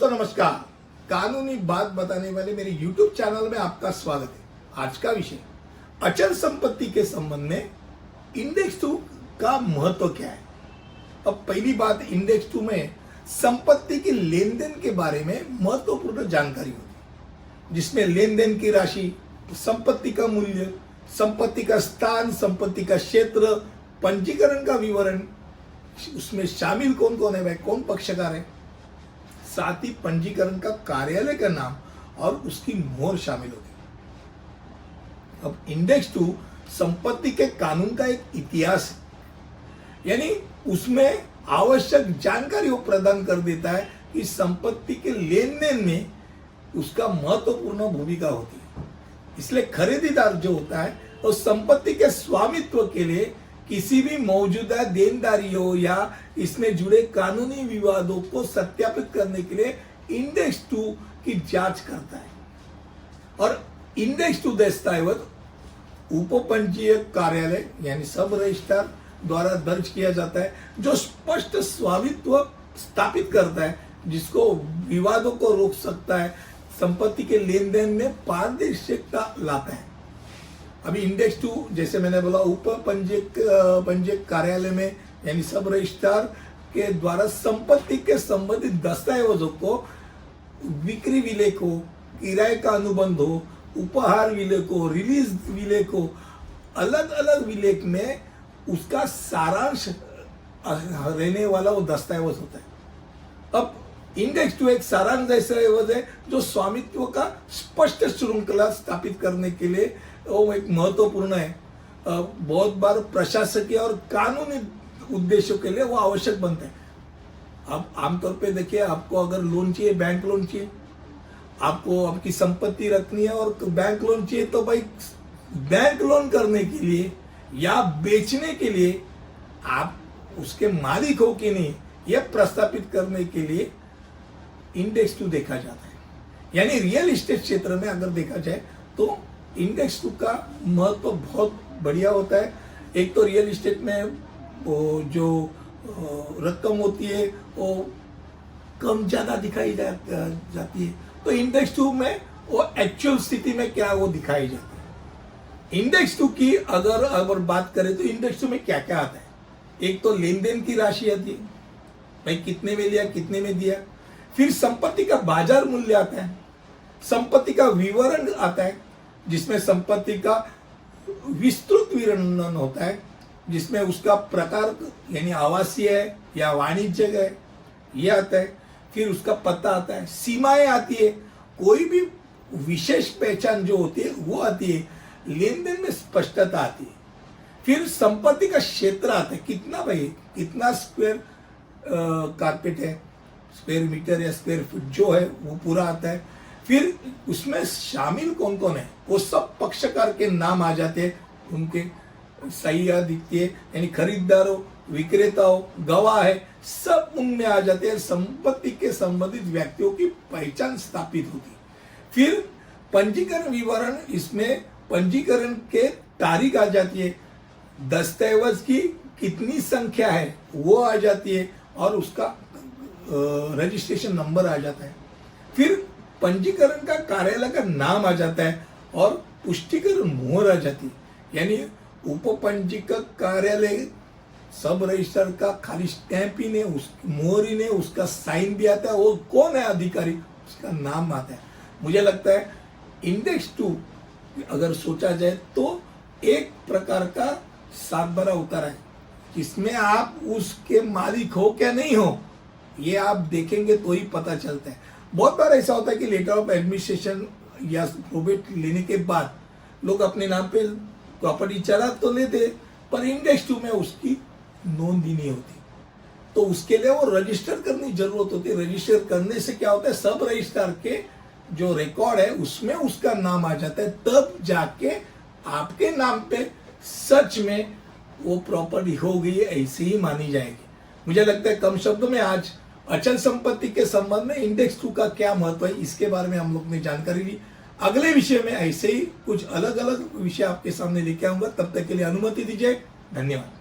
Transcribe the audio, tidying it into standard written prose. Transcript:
दोस्तों नमस्कार। कानूनी बात बताने वाले मेरे YouTube चैनल में आपका स्वागत है। आज का विषय अचल संपत्ति के संबंध में इंडेक्स 2 का महत्व क्या है। अब पहली बात, इंडेक्स 2 में संपत्ति की लेन देन के बारे में महत्वपूर्ण जानकारी होती है, जिसमें लेन देन की राशि, संपत्ति का मूल्य, संपत्ति का स्थान, संपत्ति का क्षेत्र, पंजीकरण का विवरण, उसमें शामिल कौन कौन है, भाई कौन पक्षकार है, साथ ही पंजीकरण का कार्यालय का नाम और उसकी मोहर शामिल होती है। अब इंडेक्स 2 संपत्ति के कानून का एक इतिहास है, यानी उसमें आवश्यक जानकारी वो प्रदान कर देता है कि संपत्ति के लेन देन में उसका महत्वपूर्ण भूमिका होती है। इसलिए खरीदार जो होता है वो संपत्ति के स्वामित्व के लिए किसी भी मौजूदा देनदारियों या इसमें जुड़े कानूनी विवादों को सत्यापित करने के लिए इंडेक्स 2 की जांच करता है। और इंडेक्स 2 दस्तावेज उपपंजीयक कार्यालय यानी सब रजिस्ट्रार द्वारा दर्ज किया जाता है, जो स्पष्ट स्वामित्व स्थापित करता है, जिसको विवादों को रोक सकता है, संपत्ति के लेन देन में पारदर्शिता लाता है। अभी इंडेक्स 2 जैसे मैंने बोला पंजीयक कार्यालय में यानी सब रजिस्ट्रार के द्वारा संपत्ति के संबंधित दस्तावेजों को बिक्री विलेख हो, किराए का अनुबंध हो, उपहार विलेख हो, रिलीज विलेख हो, अलग अलग विलेख में उसका सारांश रहने वाला वो दस्तावेज होता है। अब इंडेक्स 2 एक सारांश दस्तावेज है जो स्वामित्व का स्पष्ट श्रृंखला स्थापित करने के लिए वो एक महत्वपूर्ण है। बहुत बार प्रशासकीय और कानूनी उद्देश्यों के लिए वो आवश्यक बनता है। अब आमतौर पे देखिए, आपको अगर लोन चाहिए, बैंक लोन चाहिए, आपको आपकी संपत्ति रखनी है और बैंक लोन चाहिए, तो भाई बैंक लोन करने के लिए या बेचने के लिए आप उसके मालिक हो कि नहीं, यह प्रस्तापित करने के लिए इंडेक्स 2 देखा जाता है। यानी रियल एस्टेट क्षेत्र में अगर देखा जाए तो इंडेक्स 2 का महत्व बहुत बढ़िया होता है। एक तो रियल एस्टेट में वो जो रकम होती है वो कम ज़्यादा दिखाई जाती है, तो इंडेक्स 2 में वो एक्चुअल स्थिति में क्या वो दिखाई जाती है। इंडेक्स 2 की अगर बात करें तो इंडेक्स 2 में क्या क्या आता है। एक तो लेन देन की राशि आती है, भाई कितने में लिया, कितने में दिया। फिर संपत्ति का बाजार मूल्य आता है, संपत्ति का विवरण आता है, जिसमें संपत्ति का विस्तृत विवरण होता है, जिसमें उसका प्रकार यानी आवासीय है या वाणिज्यिक है ये आता है। फिर उसका पता आता है, सीमाएं आती है, कोई भी विशेष पहचान जो होती है वो आती है, लेन देन में स्पष्टता आती है। फिर संपत्ति का क्षेत्र आता है, कितना भाई कितना स्क्वायर कारपेट है, स्क्वायर मीटर या स्क्वायर फुट जो है वो पूरा आता है। फिर उसमें शामिल कौन कौन है वो सब पक्षकार के नाम आ जाते हैं, उनके सही दिखती है, यानी खरीदार हो, विक्रेता हो, गवाह है, सब उनमें आ जाते हैं। संपत्ति के संबंधित व्यक्तियों की पहचान स्थापित होती है। फिर पंजीकरण विवरण, इसमें पंजीकरण के तारीख आ जाती है, दस्तावेज की कितनी संख्या है वो आ जाती है और उसका रजिस्ट्रेशन नंबर आ जाता है। फिर पंजीकरण का कार्यालय का नाम आ जाता है और पुष्टिकरण मोहर आ जाती है, यानी उपपंजीकक कार्यालय सब रजिस्टर का खाली स्टैंप ही नहीं, उस मोहर ही नहीं, उसका साइन भी आता है, वो कौन है अधिकारी उसका नाम आता है। मुझे लगता है इंडेक्स 2 अगर सोचा जाए तो एक प्रकार का सात बारह उतारा है, जिसमें आप उसके मालिक हो क्या नहीं हो ये आप देखेंगे तो ही पता चलता है। बहुत बार ऐसा होता है कि लेटर ऑफ एडमिनिस्ट्रेशन या प्रोबेट लेने के बाद लोग अपने नाम पे प्रॉपर्टी चला तो लेते, पर इंडेक्स 2 में उसकी नोंद ही नहीं होती, तो उसके लिए वो रजिस्टर करने की जरूरत होती है। रजिस्टर करने से क्या होता है, सब रजिस्ट्रार के जो रिकॉर्ड है उसमें उसका नाम आ जाता है, तब जाके आपके नाम पे सच में वो प्रॉपर्टी हो गई ऐसे ही मानी जाएगी। मुझे लगता है कम शब्दों में आज अचल संपत्ति के संबंध में इंडेक्स 2 का क्या महत्व है इसके बारे में हम लोग ने जानकारी ली। अगले विषय में ऐसे ही कुछ अलग अलग विषय आपके सामने लेके आऊंगा, तब तक के लिए अनुमति दीजिए। धन्यवाद।